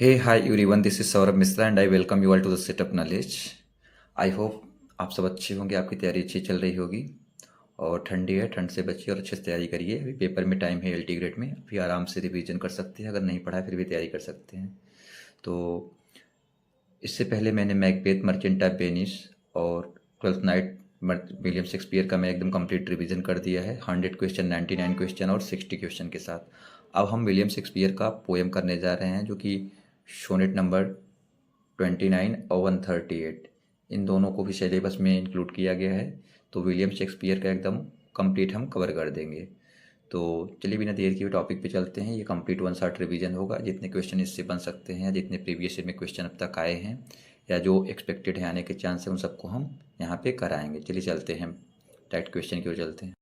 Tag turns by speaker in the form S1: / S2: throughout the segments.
S1: Hey, hi everyone, this is Saurabh Misra and I welcome you all to the Setup Knowledge. I hope आप सब अच्छे होंगे, आपकी तैयारी अच्छी चल रही होगी और ठंडी है, ठंड से बचिए और अच्छे से तैयारी करिए। अभी पेपर में टाइम है एलटी ग्रेड में, अभी आराम से रिवीजन कर सकते हैं, अगर नहीं पढ़ा है फिर भी तैयारी कर सकते हैं। तो इससे पहले मैंने मैकबेथ, मर्चेंट ऑफ वेनिस और ट्वेल्थ नाइट विलियम शेक्सपियर का मैं एकदम कंप्लीट रिवीजन कर दिया है। 100 क्वेश्चन, 99 क्वेश्चन और 60 क्वेश्चन के साथ। अब हम विलियम शेक्सपियर का पोएम करने जा रहे हैं, जो कि सोनेट नंबर 29 और 138, इन दोनों को भी सिलेबस में इंक्लूड किया गया है। तो विलियम शेक्सपियर का एकदम कंप्लीट हम कवर कर देंगे। तो चलिए बिना देर के टॉपिक पे चलते हैं। ये कंप्लीट वन शॉट रिवीजन होगा, जितने क्वेश्चन इससे बन सकते हैं, जितने प्रीवियस ईयर में क्वेश्चन अब तक आए हैं या जो एक्सपेक्टेड है आने के चांस है, उन सबको हम यहाँ पे कराएंगे। चलिए चलते हैं, डायरेक्ट क्वेश्चन की ओर चलते हैं।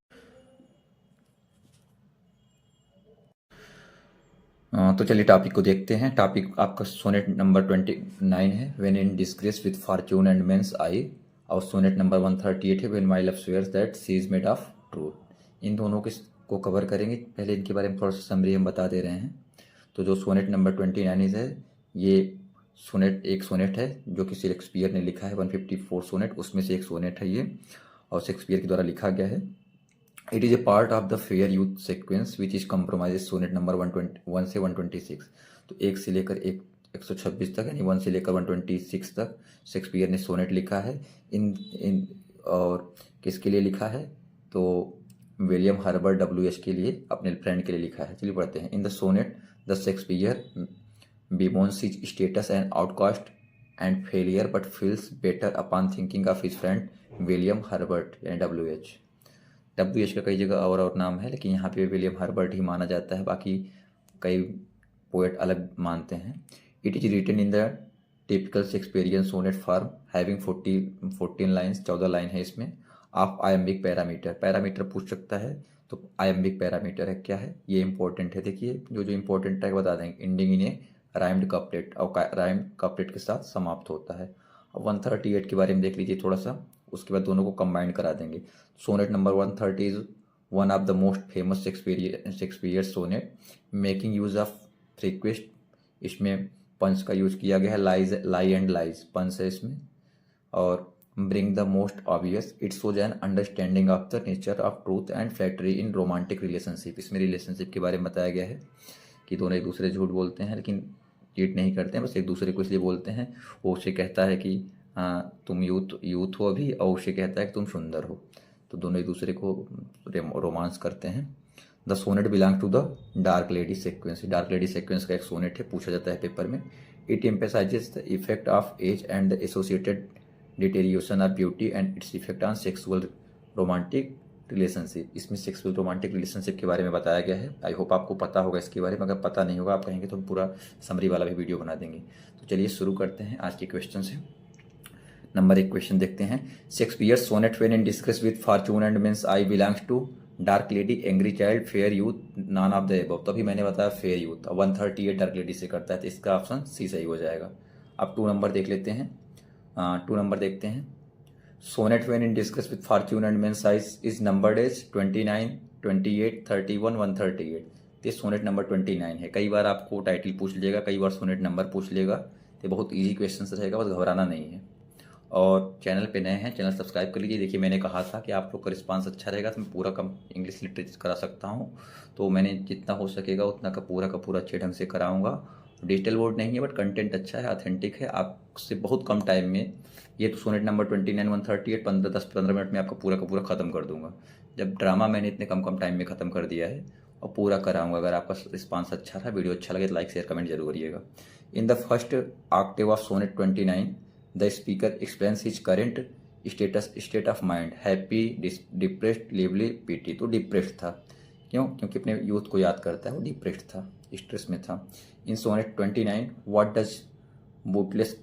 S1: तो चलिए टॉपिक को देखते हैं। टॉपिक आपका सोनेट नंबर 29 है, when in disgrace with fortune and men's eye, और सोनेट नंबर 138 है, when my love swears that she is made of truth. इन दोनों के को कवर करेंगे। पहले इनके बारे में थोड़ा सा समरी हम बता दे रहे हैं। तो जो सोनेट नंबर 29 है, ये सोनेट एक सोनेट है जो कि शेक्सपियर ने लिखा है। 154 सोनेट, उसमें से एक सोनेट है ये, और शेक्सपियर के द्वारा लिखा गया है। It is a part of the fair youth sequence which is compromise sonnet number 121 से 126। तो एक से लेकर 126 तक, यानी 1 से लेकर 126 तक शेक्सपियर ने सोनेट लिखा है। इन इन और किसके लिए लिखा है? तो विलियम हर्बर्ट डब्ल्यू एच के लिए, अपने फ्रेंड के लिए लिखा है। चलिए पढ़ते हैं। In the sonnet the Shakespeare bemoans his status and outcast and failure, but feels better upon thinking of his friend William Herbert, यानी डब्ल्यू एच। डब्ल्यू एच का कई जगह और नाम है, लेकिन यहाँ पे विलियम हर्बर्ट ही माना जाता है, बाकी कई पोएट अलग मानते हैं। It is written in the typical Shakespearean sonnet form having 14 lines, 14 line है इसमें, ऑफ आयम्बिक पैरामीटर। पैरामीटर पूछ सकता है, तो आयम्बिक पैरामीटर है क्या है, ये इंपॉर्टेंट है। देखिए जो जो इंपॉर्टेंट है बता देंगे। इंडिंग इन ए राइम्ड कपलेट, और राइम्ड कपलेट के साथ समाप्त होता है। अब 138 के बारे में देख लीजिए थोड़ा सा, उसके बाद दोनों को कंबाइन करा देंगे। Sonnet number 130 is one of the most famous Shakespeare sonnet, making use of frequent. इसमें पंच का यूज किया गया है, लाई एंड लाइज पंच है इसमें। और bring the most obvious, it shows an understanding of the nature of truth and flattery in romantic relationship. इसमें रिलेशनशिप के बारे में बताया गया है कि दोनों एक दूसरे झूठ बोलते हैं, लेकिन चीट नहीं करते हैं, बस एक दूसरे को इसलिए बोलते हैं। वो उसे कहता है कि हाँ तुम यूथ हो अभी, और उसे कहता है कि तुम सुंदर हो। तो दोनों एक दूसरे को रोमांस करते हैं। The sonnet belong to the dark lady sequence. Dark lady sequence का एक सोनेट है, पूछा जाता है पेपर में। It emphasizes the effect of age and the associated deterioration of beauty and its effect on sexual romantic relationship. इसमें sexual romantic relationship के बारे में बताया गया है। आई होप आपको पता होगा इसके बारे में, अगर पता नहीं होगा आप कहेंगे तो हम पूरा समरी वाला भी वीडियो बना देंगे। तो चलिए शुरू करते हैं आज के क्वेश्चन से। नंबर 1 क्वेश्चन देखते हैं। Shakespeare sonnet when in disgrace with fortune and men's eyes belongs to dark lady, angry child, fair youth, none of the above. तभी मैंने बताया फेयर यूथ। 138 डार्क लेडी से करता है, तो इसका ऑप्शन सी सही हो जाएगा। अब 2 नंबर देख लेते हैं। 2 नंबर देखते हैं। Sonnet when in disgrace with fortune and men's eyes is numbered as 29, 28, 31, 138। ये सोनेट नंबर 29 है। कई बार आपको टाइटल पूछ लेगा, कई बार सोनेट नंबर पूछ लेगा। तो बहुत इजी क्वेश्चन रहेगा, बस घबराना नहीं है। और चैनल पे नए हैं, चैनल सब्सक्राइब कर लीजिए। देखिए मैंने कहा था कि आप लोग का रिस्पांस अच्छा रहेगा तो मैं पूरा कम इंग्लिश लिटरेचर करा सकता हूँ। तो मैंने जितना हो सकेगा उतना का पूरा अच्छे ढंग से कराऊंगा। डिजिटल बोर्ड नहीं है, बट कंटेंट अच्छा है, ऑथेंटिक है। आपसे बहुत कम टाइम में, ये तो सोनेट नंबर 29, 138 10-15 मिनट में आपका का पूरा ख़त्म कर दूंगा। जब ड्रामा मैंने इतने कम टाइम में ख़त्म कर दिया है, और पूरा कराऊंगा। अगर आपका रिस्पांस अच्छा था, वीडियो अच्छा लगे तो लाइक शेयर कमेंट जरूर करिएगा। In the first octave of sonnet 29 the speaker explains his current state of mind, happy, depressed, lively, pity. तो डिप्रेस्ड था, क्यों? क्योंकि अपने यूथ को याद करता है, वो डिप्रेस्ड था, स्ट्रेस में था। In sonnet 29 what does bootless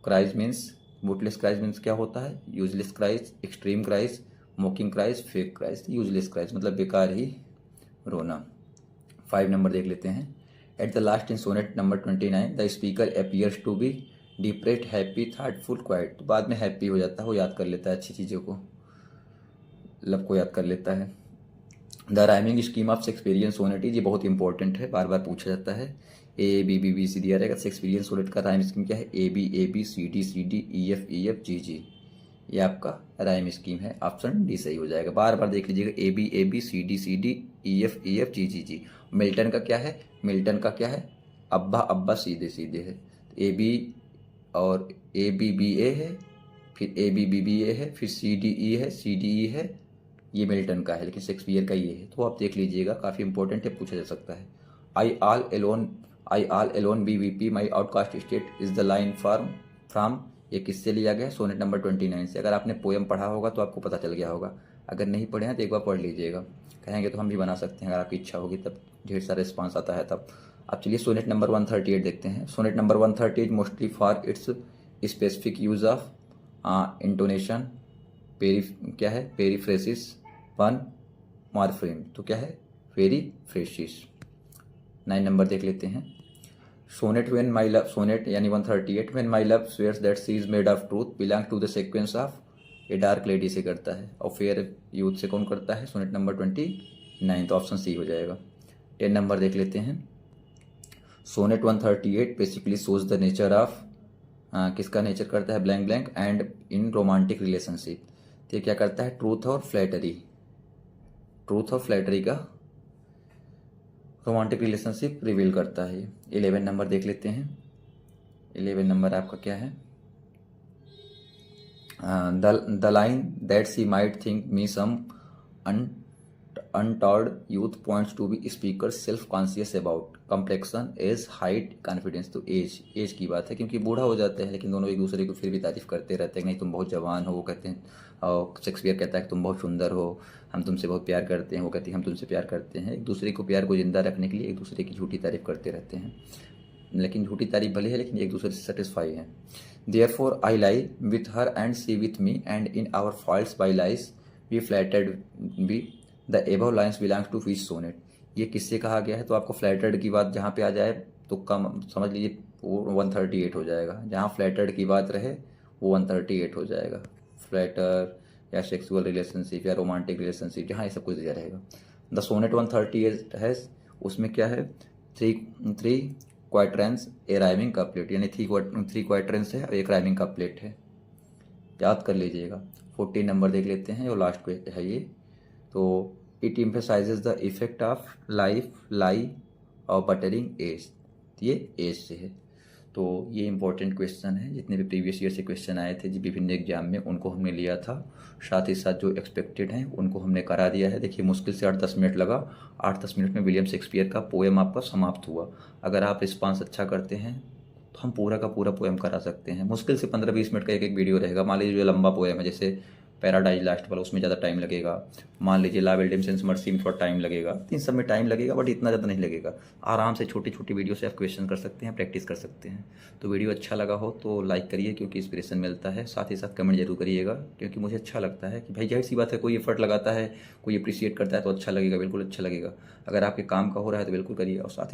S1: cries means? Bootless cries means क्या होता है? Useless cries, extreme cries, mocking cries, fake cries. Useless cries मतलब बेकार ही रोना। 5 नंबर देख लेते हैं। At the last in sonnet number 29 the speaker appears to be depressed, happy, thoughtful, quiet. तो बाद में हैप्पी हो जाता है, वो याद कर लेता है अच्छी चीज़ों को, लब को याद कर लेता है। The rhyming scheme of Shakespearean sonnet, ये बहुत इंपॉर्टेंट है, बार बार पूछा जाता है। A B B B C दिया रहेगा। शेक्सपियरियन सोनेट का राइम स्कीम क्या है? A B C D E F G G, ये आपका राइम स्कीम है। ऑप्शन डी सही हो जाएगा। बार बार देख लीजिएगा, A B C D E F G G G. Milton का क्या है? मिल्टन का क्या है? अब्बा अब्बा सीधे सीधे है। ए बी और ए बी ए है, फिर ए बी ए है, फिर सी डी ई है, सी डी ई है, ये मिल्टन का है, लेकिन शेक्सपियर का ये है। तो आप देख लीजिएगा, काफ़ी इंपॉर्टेंट है, पूछा जा सकता है। I all alone beweep my outcast state is the line from, ये किससे लिया गया है? सोनेट नंबर 29 से। अगर आपने पोएम पढ़ा होगा तो आपको पता चल गया होगा, अगर नहीं पढ़े हैं तो एक बार पढ़ लीजिएगा। कहेंगे तो हम भी बना सकते हैं, अगर आपकी इच्छा होगी तब, ढेर सारा रिस्पॉन्स आता है तब। अब चलिए सोनेट नंबर 138 देखते हैं। Sonnet number 138 mostly for its specific use of intonation, क्या है? पेरीफ्रेसिस, पन, मॉर्फिम। तो क्या है? पेरीफ्रेसिस। 9 नंबर देख लेते हैं। Sonnet when my love, sonnet यानी 138, when my love swears that she is made of truth belong to the sequence of a dark lady से करता है, और फेयर यूथ से कौन करता है? सोनेट नंबर 29, तो ऑप्शन सी हो जाएगा। 10 नंबर देख लेते हैं। Sonnet 138 basically shows the nature of, किसका नेचर करता है? Blank blank and in romantic relationship. तो ये क्या करता है? ट्रूथ और फ्लैटरी का रोमांटिक रिलेशनशिप रिवील करता है। 11 नंबर देख लेते हैं। 11 नंबर आपका क्या है? The line that she might think me some untold youth points to be speaker self conscious about complexion, age, height, confidence. तो एज की बात है, क्योंकि बूढ़ा हो जाते हैं, लेकिन दोनों एक दूसरे को फिर भी तारीफ करते रहते हैं, नहीं तुम बहुत जवान हो, वो कहते हैं। और शेक्सपियर कहता है कि तुम बहुत सुंदर हो, हम तुमसे बहुत प्यार करते हैं, वो कहती है हम तुमसे प्यार करते हैं। एक दूसरे को, प्यार को जिंदा रखने के लिए एक दूसरे की झूठी तारीफ करते रहते हैं, लेकिन झूठी तारीफ भले है, लेकिन एक दूसरे से सेटिस्फाई है। Therefore I lie with her and she with me, and in our faults by lies we flattered be, the above lines belongs to which sonnet. ये किससे कहा गया है? तो आपको फ्लैटर्ड की बात जहाँ पे आ जाए तो कम समझ लीजिए वो 138 हो जाएगा। जहाँ फ्लैटर्ड की बात रहे वो 138 हो जाएगा। फ्लैटर या सेक्सुअल रिलेशनशिप या रोमांटिक रिलेशनशिप, जहाँ ये सब कुछ दिया रहेगा। द सोनेट 138 है, उसमें क्या है? थ्री क्वाइट्रेंस, ए राइमिंग कपलेट, यानी थ्री क्वाइट्रेंस है और एक राइमिंग कपलेट है, याद कर लीजिएगा। 14 नंबर देख लेते हैं, और लास्ट पे है ये। तो it emphasizes the effect of life, lie और बटरिंग एज, ये एज से है। तो ये इंपॉर्टेंट क्वेश्चन है, जितने भी प्रीवियस ईयर से क्वेश्चन आए थे जी विभिन्न एग्जाम में, उनको हमने लिया था। साथ ही साथ जो एक्सपेक्टेड हैं उनको हमने करा दिया है। देखिए मुश्किल से 8-10 मिनट लगा, 8-10 मिनट में विलियम शेक्सपियर का पोएम आपका समाप्त हुआ। अगर आप रिस्पांस अच्छा करते हैं तो हम पूरा का पूरा पोएम करा सकते हैं। मुश्किल से 15-20 मिनट का एक एक वीडियो रहेगा। मान लीजिए जो लंबा पोएम है, जैसे पैराडाइज लास्ट वाला, उसमें ज़्यादा टाइम लगेगा। मान लीजिए ला विल्डेमसेंस मर्सी में थोड़ा टाइम लगेगा, इन सब में टाइम लगेगा, बट इतना ज़्यादा नहीं लगेगा। आराम से छोटी छोटी वीडियो से आप क्वेश्चन कर सकते हैं, प्रैक्टिस कर सकते हैं। तो वीडियो अच्छा लगा हो तो लाइक करिए, क्योंकि इंस्पिरेशन मिलता है। साथ ही साथ कमेंट जरूर करिएगा, क्योंकि मुझे अच्छा लगता है कि भाई जाहिर सी बात है, कोई एफर्ट लगाता है, कोई अप्रिशिएट करता है तो अच्छा लगेगा, बिल्कुल अच्छा लगेगा। अगर आपके काम का हो रहा है तो बिल्कुल करिए। और साथ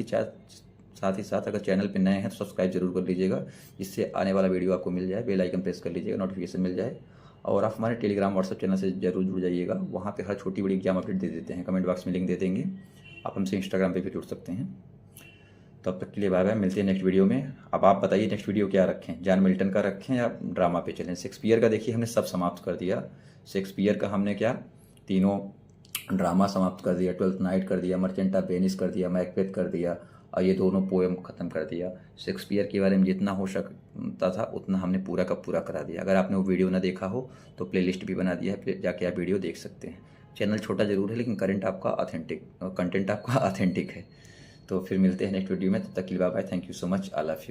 S1: ही साथ अगर चैनल पे नए हैं तो सब्सक्राइब जरूर कर लीजिएगा, जिससे आने वाला वीडियो आपको मिल जाए। बेल आइकन प्रेस कर लीजिएगा, नोटिफिकेशन मिल जाए। और आप हमारे टेलीग्राम व्हाट्सएप चैनल से जरूर जुड़ जाइएगा, वहाँ पे हर छोटी बड़ी एग्जाम अपडेट दे देते हैं। कमेंट बॉक्स में लिंक दे देंगे, आप हमसे इंस्टाग्राम पे भी जुड़ सकते हैं। तब तक के लिए बाय बाय, मिलते हैं नेक्स्ट वीडियो में। अब आप बताइए नेक्स्ट वीडियो क्या रखें, जॉन मिल्टन का रखें या ड्रामा पे चलें? शेक्सपियर का देखिए हमने सब समाप्त कर दिया। शेक्सपियर का हमने क्या, तीनों ड्रामा समाप्त कर दिया, ट्वेल्थ नाइट कर दिया, मर्चेंट ऑफ वेनिस कर दिया, मैकबेथ कर दिया, और ये दोनों पोएम ख़त्म कर दिया। शेक्सपियर के बारे में जितना हो सकता था उतना हमने पूरा का पूरा करा दिया। अगर आपने वो वीडियो ना देखा हो तो प्लेलिस्ट भी बना दिया है, जाके आप वीडियो देख सकते हैं। चैनल छोटा जरूर है, लेकिन कंटेंट आपका ऑथेंटिक है। तो फिर मिलते हैं नेक्स्ट वीडियो में, तब तक के लिए bye bye, thank you so much, I love you.